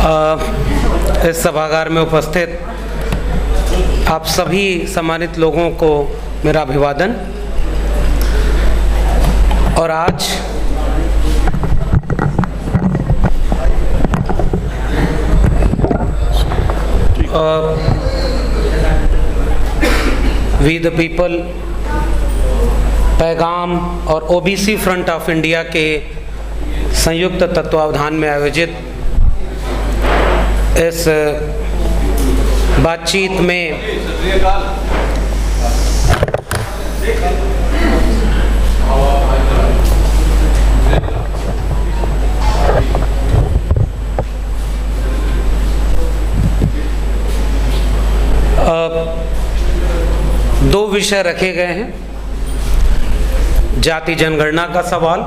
इस सभागार में उपस्थित आप सभी सम्मानित लोगों को मेरा अभिवादन। और आज वी द पीपल पैगाम और ओबीसी फ्रंट ऑफ इंडिया के संयुक्त तत्वावधान में आयोजित इस बातचीत में दो विषय रखे गए हैं, जाति जनगणना का सवाल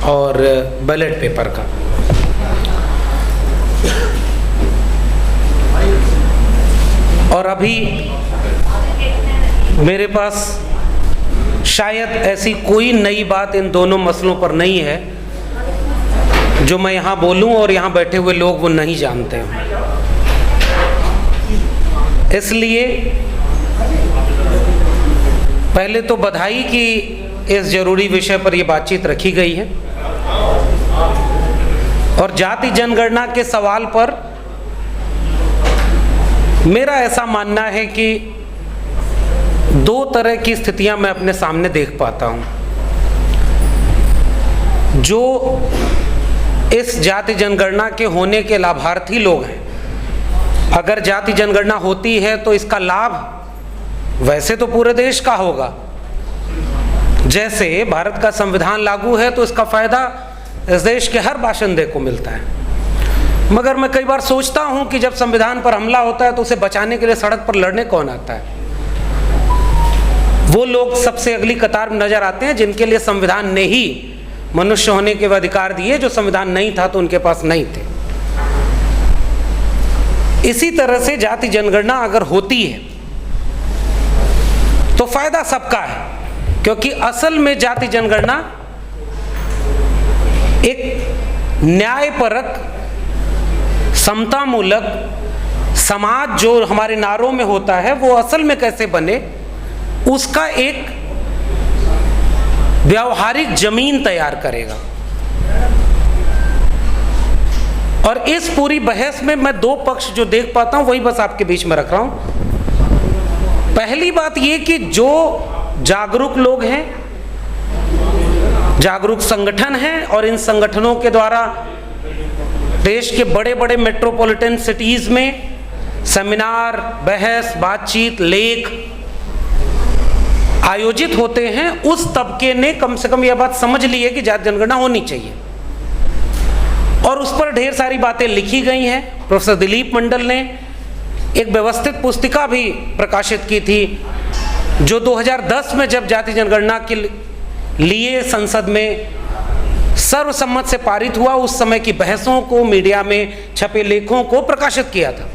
और बैलेट पेपर का। और अभी मेरे पास शायद ऐसी कोई नई बात इन दोनों मसलों पर नहीं है जो मैं यहाँ बोलूँ और यहाँ बैठे हुए लोग वो नहीं जानते हैं। इसलिए पहले तो बधाई कि इस जरूरी विषय पर यह बातचीत रखी गई है। और जाति जनगणना के सवाल पर मेरा ऐसा मानना है कि दो तरह की स्थितियां मैं अपने सामने देख पाता हूं। जो इस जाति जनगणना के होने के लाभार्थी लोग हैं, अगर जाति जनगणना होती है तो इसका लाभ वैसे तो पूरे देश का होगा। जैसे भारत का संविधान लागू है तो इसका फायदा इस देश के हर बाशिंदे को मिलता है। मगर मैं कई बार सोचता हूं कि जब संविधान पर हमला होता है तो उसे बचाने के लिए सड़क पर लड़ने कौन आता है? वो लोग सबसे अगली कतार में नजर आते हैं जिनके लिए संविधान ने ही मनुष्य होने के अधिकार दिए। जो संविधान नहीं था तो उनके पास नहीं थे। इसी तरह से जाति जनगणना अगर होती है तो फायदा सबका है, क्योंकि असल में जाति जनगणना एक न्यायपरक समतामूलक समाज जो हमारे नारों में होता है वो असल में कैसे बने, उसका एक व्यावहारिक जमीन तैयार करेगा। और इस पूरी बहस में मैं दो पक्ष जो देख पाता हूं वही बस आपके बीच में रख रहा हूं। पहली बात ये कि जो जागरूक लोग हैं, जागरूक संगठन हैं, और इन संगठनों के द्वारा देश के बड़े बड़े मेट्रोपॉलिटन सिटीज में सेमिनार, बहस, बातचीत, लेख आयोजित होते हैं, उस तबके ने कम से कम यह बात समझ ली है कि जाति जनगणना होनी चाहिए। और उस पर ढेर सारी बातें लिखी गई हैं। प्रोफेसर दिलीप मंडल ने एक व्यवस्थित पुस्तिका भी प्रकाशित की थी जो 2010 में जब जाति जनगणना के लिए संसद में सर्वसम्मत से पारित हुआ, उस समय की बहसों को, मीडिया में छपे लेखों को प्रकाशित किया था।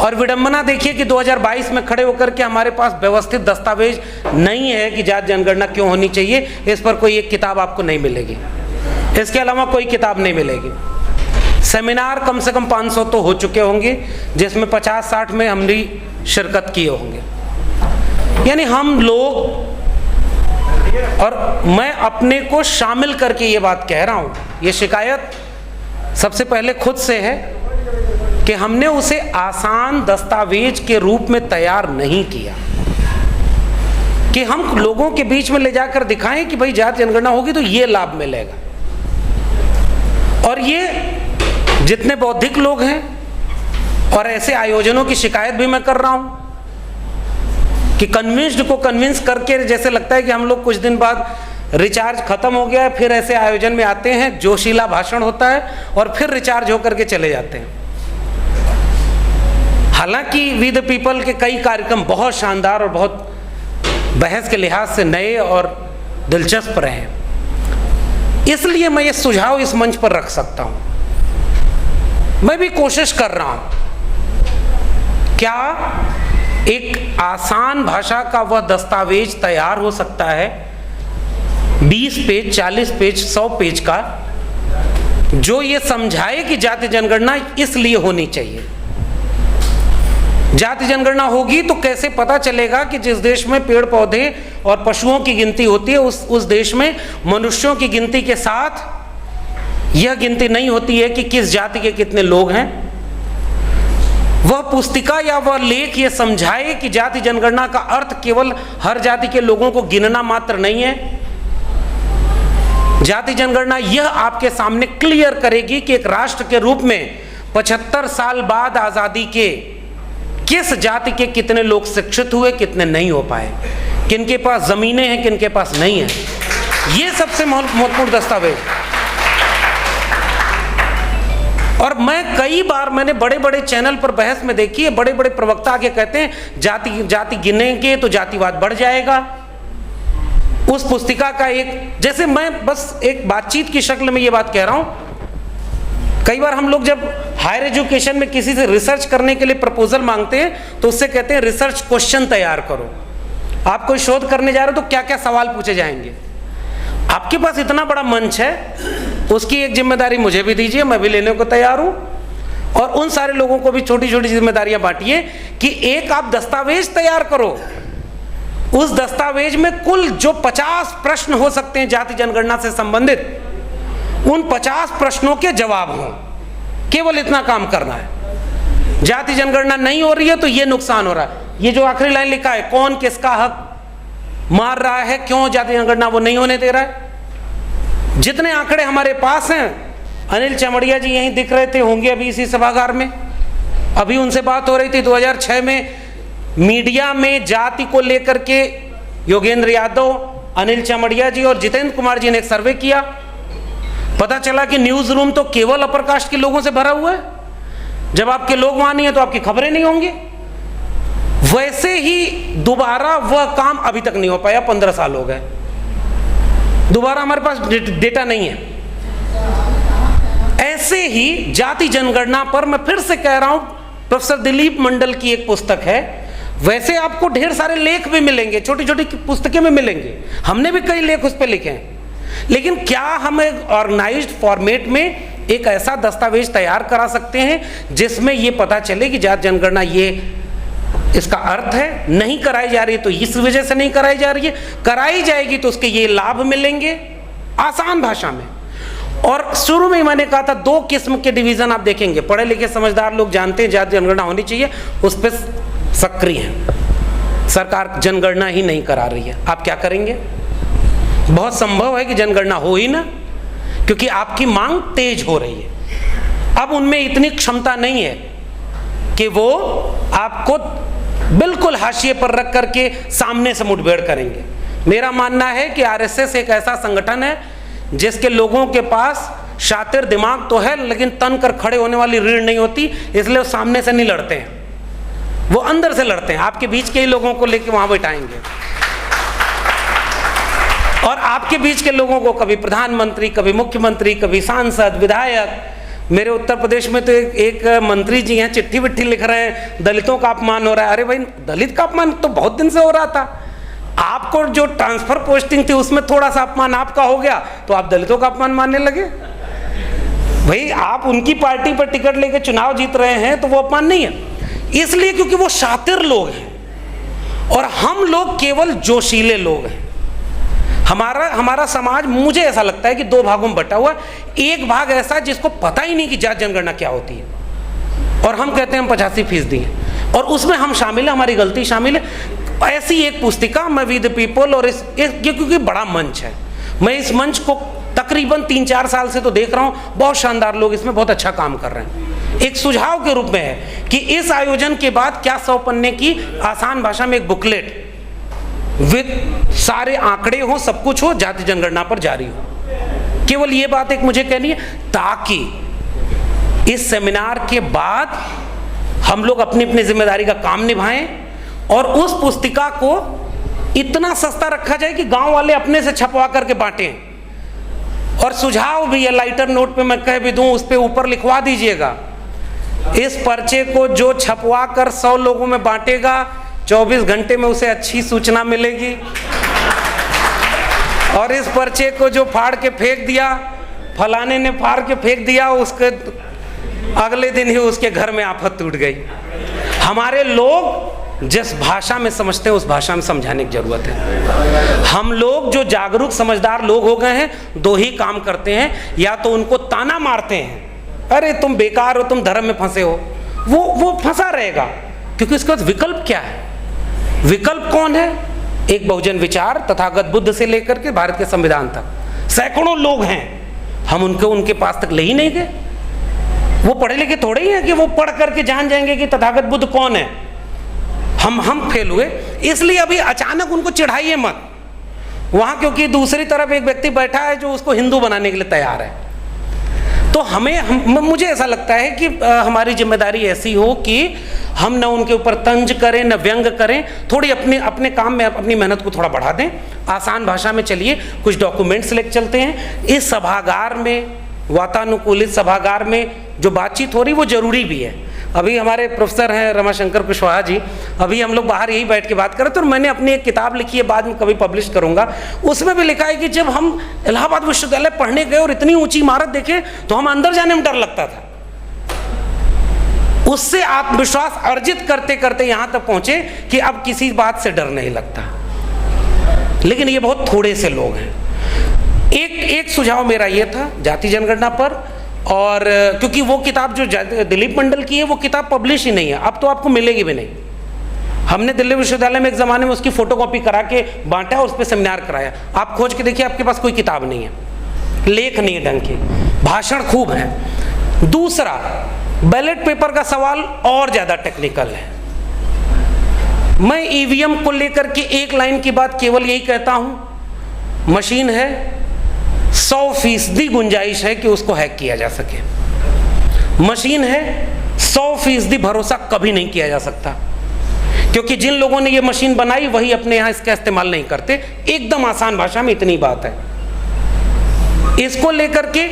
और विडंबना देखिए कि 2022 में खड़े होकर के हमारे पास व्यवस्थित दस्तावेज नहीं है कि जाति जनगणना क्यों होनी चाहिए। इस पर कोई एक किताब आपको नहीं मिलेगी, इसके अलावा कोई किताब नहीं मिलेगी। सेमिनार कम से कम 500 तो हो चुके होंगे, जिसमें 50-60 में हमने शिरकत किए होंगे। यानी हम लोग, और मैं अपने को शामिल करके ये बात कह रहा हूँ, ये शिकायत सबसे पहले खुद से है कि हमने उसे आसान दस्तावेज के रूप में तैयार नहीं किया कि हम लोगों के बीच में ले जाकर दिखाएं कि भाई जाति जनगणना होगी तो ये लाभ मिलेगा। और ये जितने बौद्धिक लोग हैं, और ऐसे आयोजनों की शिकायत भी मैं कर रहा हूं कि कन्विंस्ड को कन्विंस करके, जैसे लगता है कि हम लोग कुछ दिन बाद रिचार्ज खत्म हो गया है, फिर ऐसे आयोजन में आते हैं, जोशीला भाषण होता है और फिर रिचार्ज होकर के चले जाते हैं। हालांकि वी द पीपल के कई कार्यक्रम बहुत शानदार और बहुत बहस के लिहाज से नए और दिलचस्प रहे, इसलिए मैं ये सुझाव इस मंच पर रख सकता हूं। मैं भी कोशिश कर रहा हूं, क्या एक आसान भाषा का वह दस्तावेज तैयार हो सकता है 20 पेज, 40 पेज, 100 पेज का, जो ये समझाए कि जाति जनगणना इसलिए होनी चाहिए। जाति जनगणना होगी तो कैसे पता चलेगा कि जिस देश में पेड़ पौधे और पशुओं की गिनती होती है उस देश में मनुष्यों की गिनती के साथ यह गिनती नहीं होती है कि किस जाति के कितने लोग हैं। वह पुस्तिका या वह लेख ये समझाए कि जाति जनगणना का अर्थ केवल हर जाति के लोगों को गिनना मात्र नहीं है। जाति जनगणना यह आपके सामने क्लियर करेगी कि एक राष्ट्र के रूप में 75 साल बाद आजादी के किस जाति के कितने लोग शिक्षित हुए, कितने नहीं हो पाए, किनके पास जमीनें हैं, किनके पास नहीं है। ये सबसे महत्वपूर्ण दस्तावेज। और मैं कई बार मैंने बड़े बड़े चैनल पर बहस में देखी है, बड़े बड़े प्रवक्ता आके कहते हैं जाति गिनेंगे तो जातिवाद बढ़ जाएगा। उस पुस्तिका का एक, जैसे मैं बस एक बातचीत की शक्ल में ये बात कह रहा हूं, कई बार हम लोग जब हायर एजुकेशन में किसी से रिसर्च करने के लिए प्रपोजल मांगते हैं तो उससे कहते हैं रिसर्च क्वेश्चन तैयार करो। आप कोई शोध करने जा रहे हो तो क्या क्या सवाल पूछे जाएंगे। आपके पास इतना बड़ा मंच है, उसकी एक जिम्मेदारी मुझे भी दीजिए, मैं भी लेने को तैयार हूं। और उन सारे लोगों को भी छोटी छोटी जिम्मेदारियां बांटिए कि एक आप दस्तावेज तैयार करो, उस दस्तावेज में कुल जो 50 प्रश्न हो सकते हैं जाति जनगणना से संबंधित, उन 50 प्रश्नों के जवाब हों। केवल इतना काम करना है। जाति जनगणना नहीं हो रही है तो ये नुकसान हो रहा है। ये जो आखिरी लाइन लिखा है, कौन किसका हक मार रहा है, क्यों जाति जनगणना वो नहीं होने दे रहा है। जितने आंकड़े हमारे पास हैं, अनिल चमड़िया जी यहीं दिख रहे थे, होंगे अभी इसी सभागार में, अभी उनसे बात हो रही थी। 2006 में मीडिया में जाति को लेकर के योगेंद्र यादव, अनिल चमड़िया जी और जितेंद्र कुमार जी ने एक सर्वे किया। पता चला कि न्यूज रूम तो केवल अपर कास्ट के लोगों से भरा हुआ है। जब आपके लोग वहां नहीं है तो आपकी खबरें नहीं होंगी। वैसे ही दोबारा वह काम अभी तक नहीं हो पाया, 15 साल हो गए, दोबारा हमारे पास डेटा नहीं है। ऐसे ही जाति जनगणना पर मैं फिर से कह रहा हूं, प्रोफेसर दिलीप मंडल की एक पुस्तक है, वैसे आपको ढेर सारे लेख भी मिलेंगे, छोटी छोटी पुस्तकें में मिलेंगे, हमने भी कई लेख उस पर लिखे हैं। लेकिन क्या हम एक ऑर्गेनाइज्ड फॉर्मेट में एक ऐसा दस्तावेज तैयार करा सकते हैं जिसमें यह पता चले कि जाति जनगणना ये इसका अर्थ है, नहीं कराई जा रही है तो इस वजह से नहीं कराई जा रही है, कराई जाएगी तो उसके ये लाभ मिलेंगे, आसान भाषा में। और शुरू में मैंने कहा था 2 किस्म के डिवीजन आप देखेंगे। पढ़े लिखे समझदार लोग जानते हैं जाति जनगणना होनी चाहिए, उस पर सक्रिय हैं। सरकार जनगणना ही नहीं करा रही है, आप क्या करेंगे। बहुत संभव है कि जनगणना हो ही ना, क्योंकि आपकी मांग तेज हो रही है। अब उनमें इतनी क्षमता नहीं है कि वो आपको बिल्कुल हाशिए पर रख करके सामने से मुठभेड़ करेंगे। मेरा मानना है कि आरएसएस एक ऐसा संगठन है जिसके लोगों के पास शातिर दिमाग तो है, लेकिन तन कर खड़े होने वाली रीढ़ नहीं होती, इसलिए वो सामने से नहीं लड़ते हैं, वो अंदर से लड़ते हैं। आपके बीच के ही लोगों को लेके वहां बैठाएंगे और आपके बीच के लोगों को कभी प्रधानमंत्री, कभी मुख्यमंत्री, कभी सांसद, विधायक। मेरे उत्तर प्रदेश में तो एक मंत्री जी हैं, चिट्ठी विट्ठी लिख रहे हैं, दलितों का अपमान हो रहा है। अरे भाई, दलित का अपमान तो बहुत दिन से हो रहा था। आपको जो ट्रांसफर पोस्टिंग थी उसमें थोड़ा सा अपमान आपका हो गया तो आप दलितों का अपमान मानने लगे। भाई, आप उनकी पार्टी पर टिकट लेके चुनाव जीत रहे हैं तो वो अपमान नहीं है, इसलिए क्योंकि वो शातिर लोग हैं और हम लोग केवल जोशीले लोग हैं। हमारा समाज, मुझे ऐसा लगता है कि 2 भागों में बटा हुआ है। एक भाग ऐसा जिसको पता ही नहीं कि जाति जनगणना क्या होती है और हम कहते हैं हम 85% हैं और उसमें हम शामिल हैं, हमारी गलती शामिल है। ऐसी एक पुस्तिका मैं वी द पीपल, और ये क्योंकि बड़ा मंच है, मैं इस मंच को तकरीबन 3-4 साल से तो देख रहा हूँ, बहुत शानदार लोग इसमें बहुत अच्छा काम कर रहे हैं। एक सुझाव के रूप में है कि इस आयोजन के बाद क्या 100 पन्ने की आसान भाषा में एक बुकलेट विद सारे आंकड़े हो, सब कुछ हो, जाति जनगणना पर जारी हो। केवल ये बात एक मुझे कहनी है, ताकि इस सेमिनार के बाद हम लोग अपनी अपनी जिम्मेदारी का काम निभाएं और उस पुस्तिका को इतना सस्ता रखा जाए कि गांव वाले अपने से छपवा करके बांटें। और सुझाव भी है, लाइटर नोट पे मैं कह भी दूं, उस पे ऊपर लिखवा दीजिएगा, इस पर्चे को जो छपवा कर 100 लोगों में बांटेगा 24 घंटे में उसे अच्छी सूचना मिलेगी, और इस पर्चे को जो फाड़ के फेंक दिया फलाने ने फाड़ के फेंक दिया, उसके अगले दिन ही उसके घर में आफत टूट गई। हमारे लोग जिस भाषा में समझते हैं उस भाषा में समझाने की जरूरत है। हम लोग जो जागरूक समझदार लोग हो गए हैं, दो ही काम करते हैं, या तो उनको ताना मारते हैं, अरे तुम बेकार हो, तुम धर्म में फंसे हो, वो फंसा रहेगा, क्योंकि उसके बाद विकल्प क्या है? विकल्प कौन है? एक बहुजन विचार, तथागत बुद्ध से लेकर के भारत के संविधान तक सैकड़ों लोग हैं, हम उनके पास तक ले ही नहीं गए। वो पढ़े लिखे थोड़े ही हैं कि वो पढ़ करके जान जाएंगे कि तथागत बुद्ध कौन है। हम फेल हुए, इसलिए अभी अचानक उनको चिढ़ाइए मत वहां, क्योंकि दूसरी तरफ एक व्यक्ति बैठा है जो उसको हिंदू बनाने के लिए तैयार है। तो मुझे ऐसा लगता है कि हमारी जिम्मेदारी ऐसी हो कि हम न उनके ऊपर तंज करें, न व्यंग करें, थोड़ी अपने काम में अपनी मेहनत को थोड़ा बढ़ा दें, आसान भाषा में चलिए, कुछ डॉक्यूमेंट्स लेकर चलते हैं। इस सभागार में, वातानुकूलित सभागार में जो बातचीत हो रही वो जरूरी भी है। अभी हमारे प्रोफेसर हैं रमाशंकर कुशवाहा जी, अभी हम लोग बाहर यही बैठ के बात कर रहे थे, और मैंने अपनी एक किताब लिखी है, बाद में कभी पब्लिश करूंगा, उसमें भी लिखा है कि जब हम इलाहाबाद विश्वविद्यालय पढ़ने गए और इतनी ऊंची इमारत देखे तो हम अंदर जाने में डर लगता था। उससे आत्मविश्वास अर्जित करते करते यहां तक पहुंचे कि अब किसी बात से डर नहीं लगता। लेकिन ये बहुत थोड़े से लोग हैं। एक सुझाव मेरा ये था जाति जनगणना पर, और क्योंकि वो किताब जो दिलीप मंडल की है वो किताब पब्लिश ही नहीं है, अब तो आपको मिलेगी भी नहीं। हमने दिल्ली विश्वविद्यालय में एक ज़माने में उसकी फोटोकॉपी करा के बांटा और उस पर सेमिनार कराया। आप खोज के देखिए, आपके पास कोई किताब नहीं है, लेख नहीं है ढंग के, भाषण खूब है। दूसरा, बैलेट पेपर का सवाल और ज़्यादा टेक्निकल है। मैं ईवीएम को लेकर के एक लाइन की बात केवल यही कहता हूं, मशीन है, 100% गुंजाइश है कि उसको हैक किया जा सके। मशीन है, 100% भरोसा कभी नहीं किया जा सकता, क्योंकि जिन लोगों ने ये मशीन बनाई वही अपने यहां इसका इस्तेमाल नहीं करते। एकदम आसान भाषा में इतनी बात है। इसको लेकर के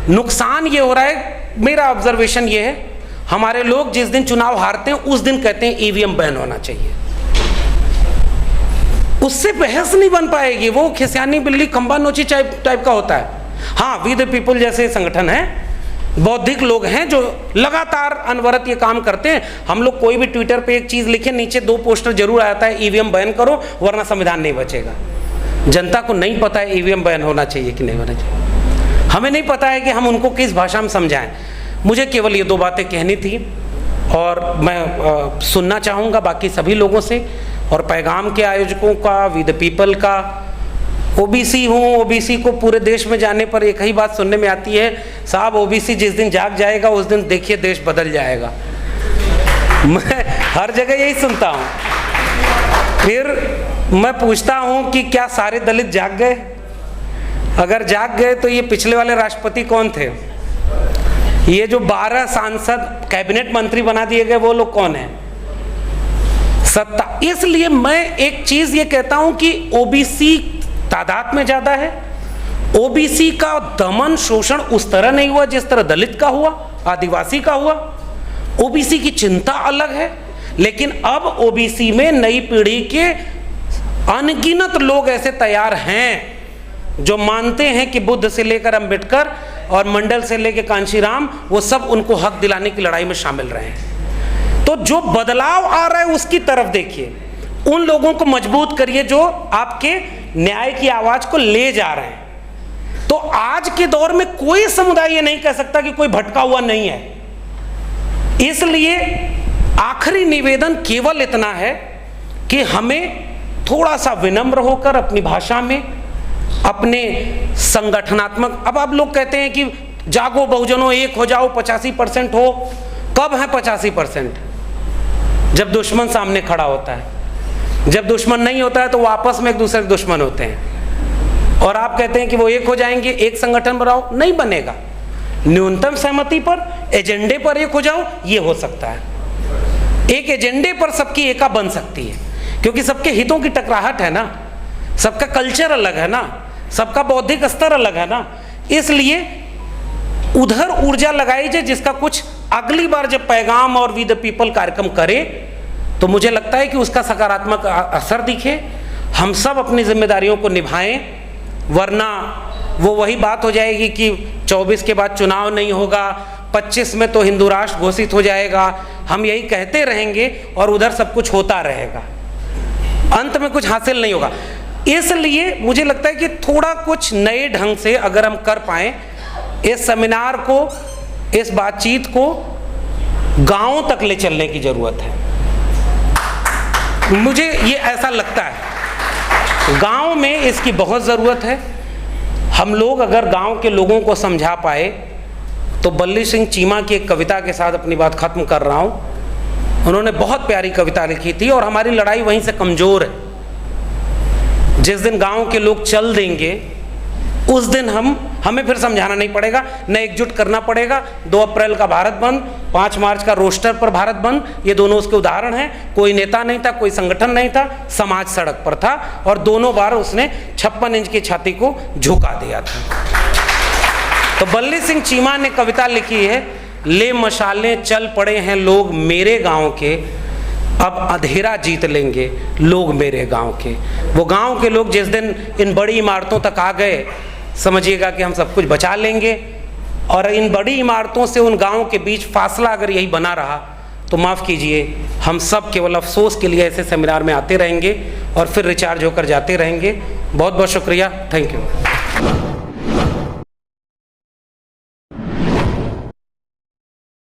नुकसान ये हो रहा है, मेरा ऑब्जर्वेशन ये है, हमारे लोग जिस दिन चुनाव हारते हैं उस दिन कहते हैं ईवीएम बैन होना चाहिए। उससे बहस नहीं बन पाएगी, वो खिसियानी बिल्ली खंबा नोची टाइप का होता है। हाँ, वी द पीपल जैसे संगठन है, बौद्धिक लोग हैं जो लगातार अनवरत ये काम करते हैं। हम लोग कोई भी ट्विटर पे एक चीज लिखे, नीचे 2 पोस्टर जरूर आता है, ईवीएम बैन करो वरना संविधान नहीं बचेगा। जनता को नहीं पता है ईवीएम बैन होना चाहिए कि नहीं होना चाहिए, हमें नहीं पता है कि हम उनको किस भाषा में समझाएं। मुझे केवल ये 2 बातें कहनी थी, और मैं सुनना चाहूँगा बाकी सभी लोगों से, और पैगाम के आयोजकों का, वी द पीपल का। ओबीसी हूँ, ओबीसी को पूरे देश में जाने पर एक ही बात सुनने में आती है, साहब ओबीसी जिस दिन जाग जाएगा उस दिन देखिए देश बदल जाएगा। मैं हर जगह यही सुनता हूँ। फिर मैं पूछता हूँ कि क्या सारे दलित जाग गए? अगर जाग गए तो ये पिछले वाले राष्ट्रपति कौन थे? ये जो 12 सांसद कैबिनेट मंत्री बना दिए गए वो लोग कौन है? सत्ता। इसलिए मैं एक चीज ये कहता हूं कि ओबीसी तादाद में ज्यादा है, ओबीसी का दमन शोषण उस तरह नहीं हुआ जिस तरह दलित का हुआ, आदिवासी का हुआ। ओबीसी की चिंता अलग है, लेकिन अब ओबीसी में नई पीढ़ी के अनगिनत लोग ऐसे तैयार हैं जो मानते हैं कि बुद्ध से लेकर अंबेडकर और मंडल से लेकर कांशीराम, वो सब उनको हक दिलाने की लड़ाई में शामिल रहे हैं। तो जो बदलाव आ रहा है उसकी तरफ देखिए, उन लोगों को मजबूत करिए जो आपके न्याय की आवाज को ले जा रहे हैं। तो आज के दौर में कोई समुदाय ये नहीं कह सकता कि कोई भटका हुआ नहीं है। इसलिए आखिरी निवेदन केवल इतना है कि हमें थोड़ा सा विनम्र होकर अपनी भाषा में, अपने संगठनात्मक, अब आप लोग कहते हैं कि जागो बहुजनों, एक हो जाओ, 85% हो। कब है 85%? जब दुश्मन सामने खड़ा होता है। जब दुश्मन नहीं होता है तो वो आपस में एक दूसरे के दुश्मन होते हैं। और आप कहते हैं कि वो एक हो जाएंगे, एक संगठन बनाओ, नहीं बनेगा। न्यूनतम सहमति पर, एजेंडे पर एक हो जाओ, ये हो सकता है। एक एजेंडे पर सबकी एका बन सकती है, क्योंकि सबके हितों की टकराहट है ना, सबका कल्चर अलग है ना, सबका बौद्धिक स्तर अलग है ना। इसलिए उधर ऊर्जा लगाई जाए जिसका कुछ अगली बार जब पैगाम और वी द पीपल कार्यक्रम करे तो मुझे लगता है कि उसका सकारात्मक असर दिखे। हम सब अपनी जिम्मेदारियों को निभाएं, वरना वो वही बात हो जाएगी कि 24 के बाद चुनाव नहीं होगा, 25 में तो हिंदू राष्ट्र घोषित हो जाएगा। हम यही कहते रहेंगे और उधर सब कुछ होता रहेगा, अंत में कुछ हासिल नहीं होगा। इसलिए मुझे लगता है कि थोड़ा कुछ नए ढंग से अगर हम कर पाएं, इस सेमिनार को, इस बातचीत को गांव तक ले चलने की जरूरत है। मुझे ये ऐसा लगता है गांव में इसकी बहुत ज़रूरत है। हम लोग अगर गांव के लोगों को समझा पाए तो बल्ली सिंह चीमा की एक कविता के साथ अपनी बात खत्म कर रहा हूँ। उन्होंने बहुत प्यारी कविता लिखी थी और हमारी लड़ाई वहीं से कमज़ोर है। जिस दिन गांव के लोग चल देंगे उस दिन हमें फिर समझाना नहीं पड़ेगा, न एकजुट करना पड़ेगा। 2 अप्रैल का भारत बंद, 5 मार्च का रोस्टर पर भारत बंद, ये दोनों उसके उदाहरण हैं। कोई नेता नहीं था, कोई संगठन नहीं था, समाज सड़क पर था और दोनों बार उसने 56 इंच की छाती को झुका दिया था। तो बल्ली सिंह चीमा ने कविता लिखी है, ले मशालें चल पड़े हैं लोग मेरे गाँव के, अब अंधेरा जीत लेंगे लोग मेरे गांव के। वो गांव के लोग जिस दिन इन बड़ी इमारतों तक आ गए, समझिएगा कि हम सब कुछ बचा लेंगे। और इन बड़ी इमारतों से उन गांव के बीच फासला अगर यही बना रहा तो माफ़ कीजिए, हम सब केवल अफसोस के लिए ऐसे सेमिनार में आते रहेंगे और फिर रिचार्ज होकर जाते रहेंगे। बहुत बहुत शुक्रिया, थैंक यू।